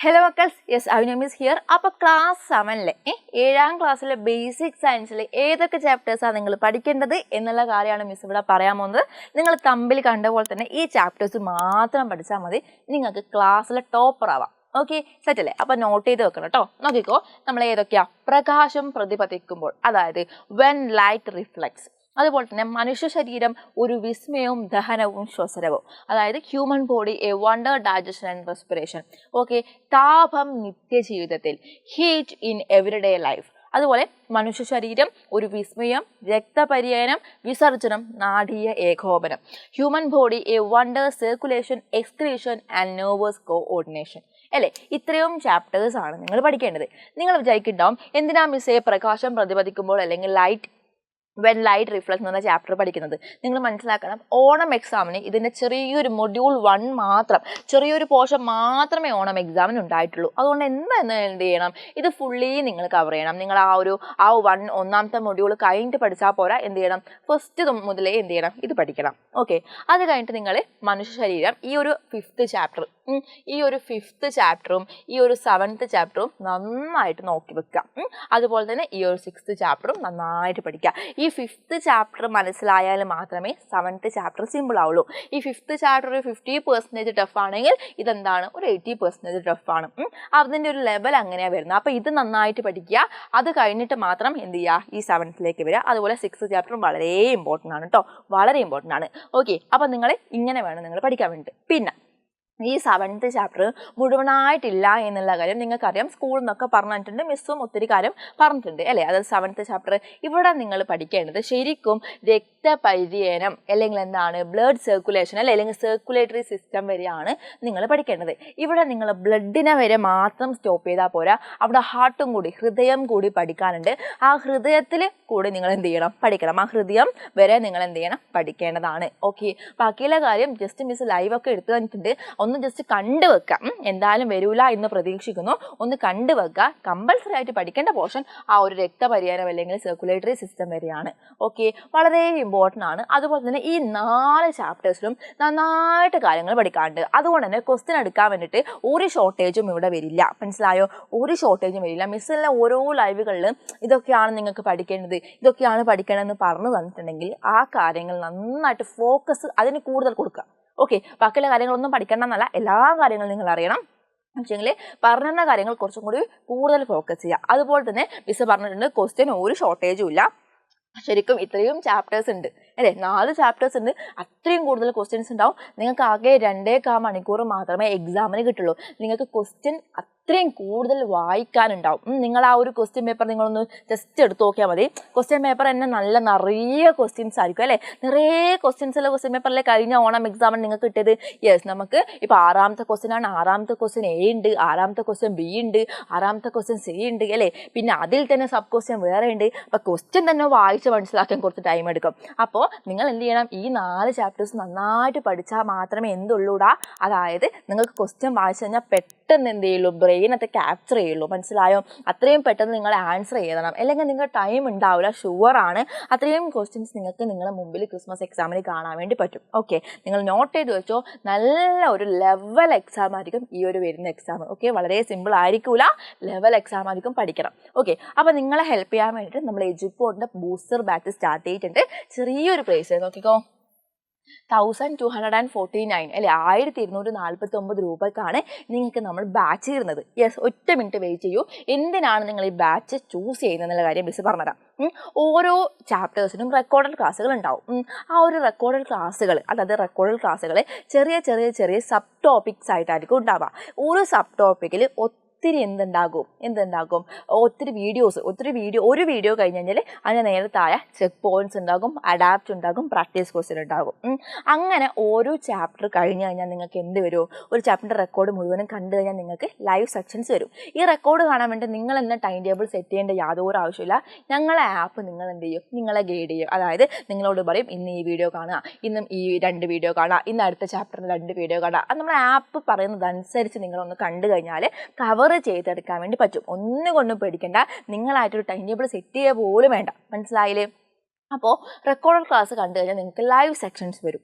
Hello Makkals, yes, Avinam is here. അപ്പോൾ class 7-ലെ 7ാം ക്ലാസ്സിലെ basic സയൻസിലെ ഏതൊക്കെ ചാപ്റ്റേഴ്സാണ് നിങ്ങൾ പഠിക്കേണ്ടത് എന്നുള്ള കാര്യമാണ് മിസ് ഇവിടെ പറയാൻ പോകുന്നത്. നിങ്ങൾ തമ്പിൽ കണ്ട പോലെ തന്നെ ഈ ചാപ്റ്റേഴ്സ് മാത്രം പഠിച്ചാൽ മതി, നിങ്ങൾക്ക് ക്ലാസ്സിലെ ടോപ്പർ ആവാം. ഓക്കെ, സെറ്റ് അല്ലേ? അപ്പോൾ നോട്ട് ചെയ്ത് വെക്കണം കേട്ടോ. നോക്കിക്കോ, നമ്മൾ ഏതൊക്കെയാ? പ്രകാശം പ്രതിപതിക്കുമ്പോൾ, അതായത് വെൻ ലൈറ്റ് റിഫ്ലെക്ട്സ്. അതുപോലെ തന്നെ മനുഷ്യ ശരീരം ഒരു വിസ്മയവും ദഹനവും ശ്വസനവും, അതായത് human body A wonder digestion and respiration. Okay, താപം നിത്യജീവിതത്തിൽ, ഹീറ്റ് ഇൻ എവരിഡേ ലൈഫ്. അതുപോലെ മനുഷ്യ ശരീരം ഒരു വിസ്മയം, രക്തപര്യനം, വിസർജനം, നാടീയ ഏകോപനം. Human body A wonder circulation, excretion and nervous coordination. അല്ലേ? ഇത്രയും ചാപ്റ്റേഴ്സ് ആണ് നിങ്ങൾ പഠിക്കേണ്ടത്. നിങ്ങൾ വിചാരിക്കുന്നുണ്ടാവും, എന്തിനാ മിസ്സേ പ്രകാശം പ്രതിപതിക്കുമ്പോൾ അല്ലെങ്കിൽ വെൻ ലൈറ്റ് റിഫ്ലക്ട്സ് എന്ന ചാപ്റ്റർ പഠിക്കുന്നത്? നിങ്ങൾ മനസ്സിലാക്കണം, ഓണം എക്സാമിന് ഇതിൻ്റെ ചെറിയൊരു മൊഡ്യൂൾ 1 മാത്രം, ചെറിയൊരു പോർഷൻ മാത്രമേ ഓണം എക്സാമിന് ഉണ്ടായിട്ടുള്ളൂ. അതുകൊണ്ട് എന്ത് ചെയ്യണം? ഇത് ഫുള്ളി നിങ്ങൾ കവർ ചെയ്യണം. നിങ്ങൾ ഒന്നാമത്തെ മൊഡ്യൂൾ കഴിഞ്ഞിട്ട് പഠിച്ചാൽ പോരാ, എന്ത് ചെയ്യണം? ഫസ്റ്റ് മുതലേ എന്ത് ചെയ്യണം? ഇത് പഠിക്കണം. ഓക്കെ, അത് കഴിഞ്ഞിട്ട് നിങ്ങൾ മനുഷ്യ ശരീരം ഈ ഒരു 5th ചാപ്റ്റർ, ഈ ഒരു 5th ചാപ്റ്ററും ഈ ഒരു 7th ചാപ്റ്ററും നന്നായിട്ട് നോക്കി വെക്കുക. അതുപോലെ തന്നെ ഈ ഒരു 6th ചാപ്റ്ററും നന്നായിട്ട് പഠിക്കുക. ഈ 5th ചാപ്റ്റർ മനസ്സിലായാൽ മാത്രമേ 7th ചാപ്റ്റർ സിമ്പിൾ ആവുള്ളൂ. ഈ 5th ചാപ്റ്റർ 50% ടഫ് ആണെങ്കിൽ ഇതെന്താണ്? ഒരു 80% ടഫാണ്. അതിൻ്റെ ഒരു ലെവൽ അങ്ങനെയാണ് വരുന്നത്. അപ്പോൾ ഇത് നന്നായിട്ട് പഠിക്കുക. അത് കഴിഞ്ഞിട്ട് മാത്രം എന്ത് ചെയ്യുക? ഈ 7th വരിക. അതുപോലെ 6th ചാപ്റ്ററും വളരെ ഇമ്പോർട്ടൻ്റ് ആണ് കേട്ടോ, വളരെ ഇമ്പോർട്ടൻ്റ് ആണ്. ഓക്കെ, അപ്പോൾ നിങ്ങൾ ഇങ്ങനെ വേണം നിങ്ങൾ പഠിക്കാൻ വേണ്ടിയിട്ട്. പിന്നെ ഈ 7th ചാപ്റ്റർ മുഴുവനായിട്ടില്ല എന്നുള്ള കാര്യം നിങ്ങൾക്കറിയാം. സ്കൂളിൽ നിന്നൊക്കെ പറഞ്ഞിട്ടുണ്ട്, മിസ്സും ഒത്തിരി കാര്യം പറഞ്ഞിട്ടുണ്ട് അല്ലേ? അതായത് 7th ചാപ്റ്റർ ഇവിടെ നിങ്ങൾ പഠിക്കേണ്ടത് ശരിക്കും രക്തപര്യനം അല്ലെങ്കിൽ എന്താണ് ബ്ലഡ് സർക്കുലേഷൻ അല്ലേ, അല്ലെങ്കിൽ സർക്കുലേറ്ററി സിസ്റ്റം വരെയാണ് നിങ്ങൾ പഠിക്കേണ്ടത്. ഇവിടെ നിങ്ങൾ ബ്ലഡിനെ വരെ മാത്രം സ്റ്റോപ്പ് ചെയ്താൽ പോരാ, അവിടെ ഹാർട്ടും കൂടി, ഹൃദയം കൂടി പഠിക്കാനുണ്ട്. ആ ഹൃദയത്തിൽ കൂടി നിങ്ങൾ എന്ത് ചെയ്യണം? പഠിക്കണം. ആ ഹൃദയം വരെ നിങ്ങൾ എന്ത് ചെയ്യണം? പഠിക്കേണ്ടതാണ്. ഓക്കെ, ബാക്കിയുള്ള കാര്യം ജസ്റ്റ് മിസ് ലൈവൊക്കെ എടുത്തു തന്നിട്ടുണ്ട്, ഒന്ന് ജസ്റ്റ് കണ്ടുവെക്കാം. എന്തായാലും വരൂല എന്ന് പ്രതീക്ഷിക്കുന്നു. ഒന്ന് കണ്ടുവെക്കുക. കമ്പൽസറി ആയിട്ട് പഠിക്കേണ്ട പോർഷൻ ആ ഒരു രക്തപര്യനം അല്ലെങ്കിൽ സർക്കുലേറ്ററി സിസ്റ്റം വരെയാണ്. ഓക്കെ, വളരെ ഇമ്പോർട്ടൻ്റ് ആണ്. അതുപോലെ തന്നെ ഈ 4 ചാപ്റ്റേഴ്സിലും നന്നായിട്ട് കാര്യങ്ങൾ പഠിക്കാറുണ്ട്. അതുകൊണ്ട് തന്നെ ക്വസ്റ്റ്യൻ എടുക്കാൻ വേണ്ടിയിട്ട് ഒരു ഷോർട്ടേജും ഇവിടെ വരില്ല. മനസ്സിലായോ? ഒരു ഷോർട്ടേജും വരില്ല. മിസ്സിലെ ഓരോ ലൈവുകളിലും ഇതൊക്കെയാണ് നിങ്ങൾക്ക് പഠിക്കേണ്ടത്, ഇതൊക്കെയാണ് പഠിക്കേണ്ടതെന്ന് പറഞ്ഞു തന്നിട്ടുണ്ടെങ്കിൽ ആ കാര്യങ്ങൾ നന്നായിട്ട് ഫോക്കസ് അതിന് കൂടുതൽ കൊടുക്കുക. ഓക്കെ, ബാക്കിയുള്ള കാര്യങ്ങളൊന്നും പഠിക്കണമെന്നല്ല, എല്ലാ കാര്യങ്ങളും നിങ്ങൾ അറിയണം. പക്ഷേങ്കിൽ പറഞ്ഞ കാര്യങ്ങൾ കുറച്ചും കൂടി കൂടുതൽ ഫോക്കസ് ചെയ്യുക. അതുപോലെ തന്നെ മിസ് പറഞ്ഞിട്ടുണ്ട്, ക്വസ്റ്റ്യൻ ഒരു ഷോർട്ടേജും ഇല്ല. ശരിക്കും ഇത്രയും ചാപ്റ്റേഴ്സ് ഉണ്ട് അല്ലേ? 4 ചാപ്റ്റേഴ്സ് ഉണ്ട്, അത്രയും കൂടുതൽ ക്വസ്റ്റ്യൻസ് ഉണ്ടാവും. നിങ്ങൾക്ക് ആകെ 2.25 മണിക്കൂർ മാത്രമേ എക്സാമിന് കിട്ടുള്ളൂ. നിങ്ങൾക്ക് ക്വസ്റ്റ്യൻ അത്രയും കൂടുതൽ വായിക്കാനുണ്ടാവും. നിങ്ങൾ ആ ഒരു ക്വസ്റ്റ്യൻ പേപ്പർ നിങ്ങളൊന്ന് ജസ്റ്റ് എടുത്ത് നോക്കിയാൽ മതി. ക്വസ്റ്റ്യൻ പേപ്പർ തന്നെ നിറയെ ക്വസ്റ്റ്യൻസ് ആയിരിക്കും അല്ലേ? നിറയെ ക്വസ്റ്റ്യൻസ് ഉള്ള ക്വസ്റ്റ്യൻ പേപ്പറിലെ കഴിഞ്ഞ ഓണം എക്സാമിന് നിങ്ങൾക്ക് കിട്ടിയത് യെസ്, നമുക്ക് ഇപ്പോൾ 6ാമത്തെ ക്വസ്റ്റ്യൻ ആണ്. 6ാമത്തെ ക്വസ്റ്റ്യൻ എ ഉണ്ട്, 6ാമത്തെ ക്വസ്റ്റ്യൻ ബി ഉണ്ട്, 6ാമത്തെ ക്വസ്റ്റ്യൻ സി ഉണ്ട് അല്ലേ? പിന്നെ അതിൽ തന്നെ സബ് ക്വസ്റ്റ്യൻ വേറെ ഉണ്ട്. അപ്പോൾ ക്വസ്റ്റ്യൻ തന്നെ വായിച്ച് മനസ്സിലാക്കാൻ കുറച്ച് ടൈം എടുക്കും. അപ്പോൾ നിങ്ങൾ എന്ത് ചെയ്യണം? ഈ 4 ചാപ്റ്റേഴ്സ് നന്നായിട്ട് പഠിച്ചാൽ മാത്രമേ എന്തുള്ളൂടാ, അതായത് നിങ്ങൾക്ക് ക്വസ്റ്റ്യൻ വായിച്ചു കഴിഞ്ഞാൽ പെട്ടെന്ന് എന്ത് ചെയ്യുള്ളൂ? ബ്രെയിനത്തെ ക്യാപ്ചർ ചെയ്യുള്ളൂ. മനസ്സിലായോ? അത്രയും പെട്ടെന്ന് നിങ്ങൾ ആൻസർ ചെയ്യണം, അല്ലെങ്കിൽ നിങ്ങൾക്ക് ടൈം ഉണ്ടാവില്ല. ഷുവറാണ്, അത്രയും ക്വസ്റ്റ്യൻസ് നിങ്ങൾക്ക് നിങ്ങളുടെ മുമ്പിൽ ക്രിസ്മസ് എക്സാമിന് കാണാൻ വേണ്ടി പറ്റും. ഓക്കെ, നിങ്ങൾ നോട്ട് ചെയ്ത് വെച്ചോ. നല്ല ഒരു ലെവൽ എക്സാം ആയിരിക്കും ഈ ഒരു വരുന്ന എക്സാം. ഓക്കെ, വളരെ സിമ്പിൾ ആയിരിക്കില്ല, ലെവൽ എക്സാം ആയിരിക്കും. പഠിക്കണം. ഓക്കെ, അപ്പോൾ നിങ്ങളെ ഹെൽപ്പ് ചെയ്യാൻ വേണ്ടിയിട്ട് നമ്മൾ എജുപോർട്ടിൻ്റെ ബൂസ്റ്റർ ബാച്ച് സ്റ്റാർട്ട് ചെയ്തിട്ടുണ്ട്. ചെറിയൊരു പ്രൈസ് നോക്കിക്കോ, 1249 അല്ലേ? 1249 രൂപയ്ക്കാണ് നിങ്ങൾക്ക് നമ്മൾ ബാച്ച് ചെയ്യുന്നത്. യെസ്, ഒറ്റ മിനിറ്റ് വെയിറ്റ് ചെയ്യൂ. എന്തിനാണ് നിങ്ങൾ ഈ ബാച്ച് ചൂസ് ചെയ്യുന്നതെന്നുള്ള കാര്യം മിസ് പറഞ്ഞുതരാം. ഓരോ ചാപ്റ്റേഴ്സിനും റെക്കോർഡഡ് ക്ലാസ്സുകൾ ഉണ്ടാവും. ആ ഒരു റെക്കോർഡഡ് ക്ലാസ്സുകൾ, അതായത് റെക്കോർഡഡ് ക്ലാസ്സുകൾ ചെറിയ സബ് ടോപ്പിക്സ് ആയിട്ടായിരിക്കും ഉണ്ടാവുക. ഒരു സബ് ടോപ്പിക്കിൽ ഒത്തിരി എന്തുണ്ടാകും ഒത്തിരി ഒരു വീഡിയോ കഴിഞ്ഞ് കഴിഞ്ഞാൽ അതിന് നേരത്തായ ചെക്ക് പോയിന്റ്സ് ഉണ്ടാകും, അഡാപ്റ്റ് ഉണ്ടാകും, പ്രാക്ടീസ് ക്വസ്റ്റ്യൻ ഉണ്ടാകും. അങ്ങനെ ഓരോ ചാപ്റ്റർ കഴിഞ്ഞ് കഴിഞ്ഞാൽ നിങ്ങൾക്ക് എന്ത് വരും? ഒരു ചാപ്റ്ററിൻ്റെ റെക്കോർഡ് മുഴുവനും കണ്ടു കഴിഞ്ഞാൽ നിങ്ങൾക്ക് ലൈവ് സെക്ഷൻസ് വരും. ഈ റെക്കോർഡ് കാണാൻ വേണ്ടി നിങ്ങൾ എന്ന ടൈം ടേബിൾ സെറ്റ് ചെയ്യേണ്ട യാതൊരു ആവശ്യമില്ല. ഞങ്ങളെ ആപ്പ് നിങ്ങൾ എന്ത് ചെയ്യും? നിങ്ങളെ ഗൈഡ് ചെയ്യും. അതായത് നിങ്ങളോട് പറയും, ഇന്ന് ഈ വീഡിയോ കാണുക, ഇന്നും ഈ 2 വീഡിയോ കാണുക, ഇന്ന് അടുത്ത ചാപ്റ്ററിൽ 2 വീഡിയോ കാണുക. അത് നമ്മുടെ ആപ്പ് പറയുന്നതനുസരിച്ച് നിങ്ങളൊന്ന് കണ്ടു കഴിഞ്ഞാൽ കവർ ചെയ്തെടുക്കാൻ വേണ്ടി പറ്റും. ഒന്നുകൊണ്ടും പേടിക്കണ്ട, നിങ്ങളായിട്ടൊരു ടൈം ടേബിൾ സെറ്റ് ചെയ്യുക പോലും വേണ്ട. മനസ്സിലായില്ലേ? അപ്പോൾ റെക്കോർഡഡ് ക്ലാസ് കണ്ടു കഴിഞ്ഞാൽ നിങ്ങൾക്ക് ലൈവ് സെക്ഷൻസ് വരും.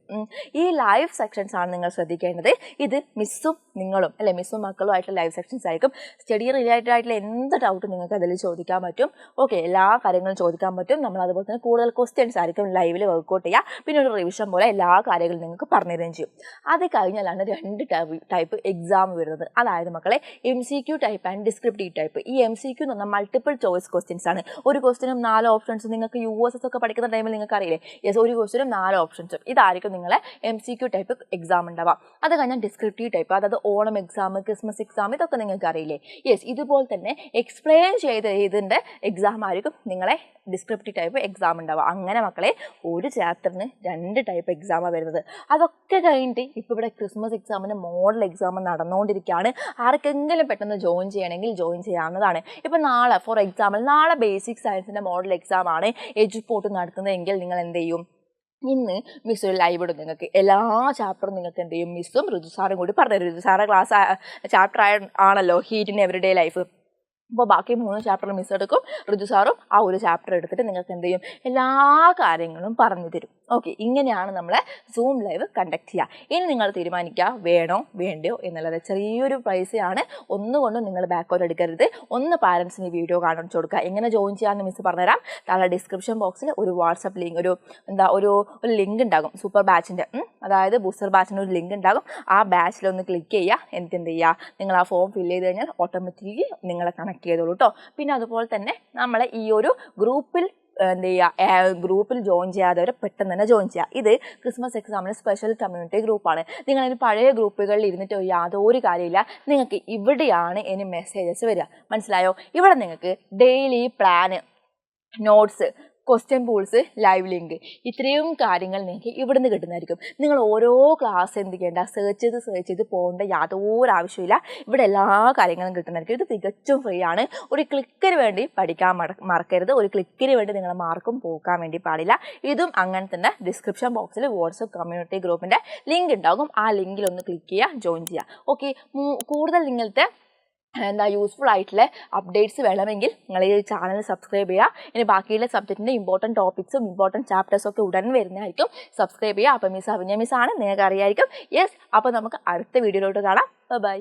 ഈ ലൈവ് സെക്ഷൻസ് ആണ് നിങ്ങൾ ശ്രദ്ധിക്കേണ്ടത്. ഇത് മിസ്സും നിങ്ങളും അല്ലെ മിസ്സും മക്കളും ആയിട്ടുള്ള ലൈവ് സെക്ഷൻസ് ആയിരിക്കും. സ്റ്റഡി റിലേറ്റഡ് ആയിട്ടുള്ള എന്ത് ഡൗട്ടും നിങ്ങൾക്ക് അതിൽ ചോദിക്കാൻ പറ്റും. ഓക്കെ, എല്ലാ കാര്യങ്ങളും ചോദിക്കാൻ പറ്റും. നമ്മൾ അതുപോലെ തന്നെ കൂടുതൽ ക്വസ്റ്റ്യൻസ് ആയിരിക്കും ലൈവിൽ വർക്കൗട്ട് ചെയ്യുക. പിന്നെ ഒരു റിവിഷൻ പോലെ എല്ലാ കാര്യങ്ങളും നിങ്ങൾക്ക് പറഞ്ഞു തരുകയും ചെയ്യും. അത് കഴിഞ്ഞാലാണ് 2 ടൈപ്പ് എക്സാം വരുന്നത്. അതായത് മക്കളെ MCQ type and descriptive type. ഈ MCQ എന്ന് പറഞ്ഞാൽ മൾട്ടിപ്പിൾ ചോയ്സ് ക്വസ്റ്റ്യൻസ് ആണ്. ഒരു ക്വസ്റ്റിനും 4 ഓപ്ഷൻസ്. നിങ്ങൾക്ക് USS ഒക്കെ പഠിക്കുന്ന ടൈമിൽ നിങ്ങൾക്ക് അറിയില്ലേ, യെസ്, ഒരു ക്വസ്റ്റിനും 4 ഓപ്ഷൻസും. ഇതായിരിക്കും നിങ്ങളെ MCQ ടൈപ്പ് എക്സാം ഉണ്ടാവുക. അത് കഴിഞ്ഞാൽ ഡിസ്ക്രിപ്റ്റീവ് ടൈപ്പ്, അതായത് ഓണം എക്സാം, ക്രിസ്മസ് എക്സാം, ഇതൊക്കെ നിങ്ങൾക്ക് അറിയില്ലേ. യെസ്, ഇതുപോലെ തന്നെ എക്സ്പ്ലെയിൻ ചെയ്ത് ഇതിൻ്റെ എക്സാം ആയിരിക്കും നിങ്ങളെ ഡിസ്ക്രിപ്റ്റീവ് ടൈപ്പ് എക്സാം ഉണ്ടാവുക. അങ്ങനെ മക്കളെ ഒരു ചാപ്റ്ററിന് 2 ടൈപ്പ് എക്സാമാണ് വരുന്നത്. അതൊക്കെ കഴിഞ്ഞിട്ട് ഇപ്പോൾ ഇവിടെ ക്രിസ്മസ് എക്സാമിന് മോഡൽ എക്സാം നടന്നുകൊണ്ടിരിക്കുകയാണ്. ആർക്കെങ്കിലും പെട്ടെന്ന് ജോയിൻ ചെയ്യണമെങ്കിൽ ജോയിൻ ചെയ്യാവുന്നതാണ്. ഇപ്പോൾ നാളെ ഫോർ എക്സാമ്പിൾ നാളെ ബേസിക് സയൻസിൻ്റെ മോഡൽ എക്സാം ആണ് എഡ്യൂപോർട്ട് നടത്തുന്നതെങ്കിൽ നിങ്ങൾ എന്ത് ചെയ്യും, ഇന്ന് മിസ് ഒരു ലൈവ് ഇടും. നിങ്ങൾക്ക് എല്ലാ ചാപ്റ്ററും നിങ്ങൾക്ക് എന്ത് ചെയ്യും, മിസ്സും ഋതു സാറും കൂടി പറഞ്ഞുതരും. ഋതു സാറെ ക്ലാസ് ചാപ്റ്റർ ആണല്ലോ ഹീറ്റ് ഇൻ എവറിഡേ ലൈഫ്. അപ്പോൾ ബാക്കി 3 ചാപ്റ്റർ മിസ് എടുക്കും. ഋതു സാറും ആ ഒരു ചാപ്റ്റർ എടുത്തിട്ട് നിങ്ങൾക്ക് എന്ത് ചെയ്യും, എല്ലാ കാര്യങ്ങളും പറഞ്ഞു തരും. ഓക്കെ, ഇങ്ങനെയാണ് നമ്മളെ സൂം ലൈവ് കണ്ടക്ട് ചെയ്യുക. ഇനി നിങ്ങൾ തീരുമാനിക്കുക വേണോ വേണ്ടയോ എന്നുള്ളത്. ചെറിയൊരു പൈസയാണ്, ഒന്നുകൊണ്ടും നിങ്ങൾ ബാക്കോട്ട് എടുക്കരുത്. ഒന്ന് പാരൻസിന് ഈ വീഡിയോ കാണിച്ചു കൊടുക്കുക. എങ്ങനെ ജോയിൻ ചെയ്യാമെന്ന് മിസ് പറഞ്ഞുതരാം. താഴെ ഡിസ്ക്രിപ്ഷൻ ബോക്സിൽ ഒരു വാട്സപ്പ് ലിങ്ക്, ഒരു ലിങ്ക് ഉണ്ടാകും സൂപ്പർ ബാച്ചിൻ്റെ, അതായത് ബൂസ്റ്റർ ബാച്ചിൻ്റെ ഒരു ലിങ്ക് ഉണ്ടാകും. ആ ബാച്ചിലൊന്ന് ക്ലിക്ക് ചെയ്യുക. എന്നിട്ട് എന്ത് ചെയ്യുക, നിങ്ങൾ ആ ഫോം ഫില്ല് ചെയ്ത് കഴിഞ്ഞാൽ ഓട്ടോമാറ്റിക്കലി നിങ്ങളെ കണക്ട് ചെയ്തോളൂ കേട്ടോ. പിന്നെ അതുപോലെ തന്നെ നമ്മളെ ഈ ഒരു ഗ്രൂപ്പിൽ എന്ത് ചെയ്യുക, ഗ്രൂപ്പിൽ ജോയിൻ ചെയ്യാത്തവരെ പെട്ടെന്ന് തന്നെ ജോയിൻ ചെയ്യുക. ഇത് ക്രിസ്മസ് എക്സാമിന് സ്പെഷ്യൽ കമ്മ്യൂണിറ്റി ഗ്രൂപ്പാണ്. നിങ്ങളതിന് പഴയ ഗ്രൂപ്പുകളിൽ ഇരുന്നിട്ട് യാതൊരു കാര്യമില്ല. നിങ്ങൾക്ക് ഇവിടെയാണ് ഇനി മെസ്സേജസ് വരിക. മനസ്സിലായോ? ഇവിടെ നിങ്ങൾക്ക് daily plan, notes, question pools, live link, ഇത്രയും കാര്യങ്ങൾ നിങ്ങൾക്ക് ഇവിടെ നിന്ന് കിട്ടുന്നതായിരിക്കും. നിങ്ങൾ ഓരോ ക്ലാസ് എന്ത് ചെയ്യേണ്ട, സെർച്ച് ചെയ്ത് പോകേണ്ട യാതൊരു ആവശ്യമില്ല. ഇവിടെ എല്ലാ കാര്യങ്ങളും കിട്ടുന്നതായിരിക്കും. ഇത് തികച്ചും ഫ്രീ ആണ്. ഒരു ക്ലിക്കിന് വേണ്ടി പഠിക്കാൻ മറക്കരുത്. ഒരു ക്ലിക്കിന് വേണ്ടി നിങ്ങളുടെ മാർക്കും പോക്കാൻ വേണ്ടി പാടില്ല. ഇതും അങ്ങനെ തന്നെ ഡിസ്ക്രിപ്ഷൻ ബോക്സിൽ വാട്സപ്പ് കമ്മ്യൂണിറ്റി ഗ്രൂപ്പിൻ്റെ ലിങ്ക് ഉണ്ടാകും. ആ ലിങ്കിൽ ഒന്ന് ക്ലിക്ക് ചെയ്യുക, ജോയിൻ ചെയ്യുക. ഓക്കെ, കൂടുതൽ നിങ്ങളുടെ യൂസ്ഫുൾ ആയിട്ടുള്ള അപ്ഡേറ്റ്സ് വേണമെങ്കിൽ നിങ്ങൾ ഈ ചാനൽ സബ്സ്ക്രൈബ് ചെയ്യുക. ഇനി ബാക്കിയുള്ള സബ്ജക്റ്റിൻ്റെ ഇമ്പോർട്ടൻറ്റ് ടോപ്പിക്സും ഇമ്പോർട്ടൻറ്റ് ചാപ്റ്റേഴ്സും ഒക്കെ ഉടൻ വരുന്നതായിരിക്കും. സബ്സ്ക്രൈബ് ചെയ്യുക. അപ്പോൾ മിസ് അഭിനയ മിസ്സാണ്, നിങ്ങൾക്ക് അറിയായിരിക്കും. യെസ്, അപ്പോൾ നമുക്ക് അടുത്ത വീഡിയോയിലോട്ട് കാണാം. ബൈ.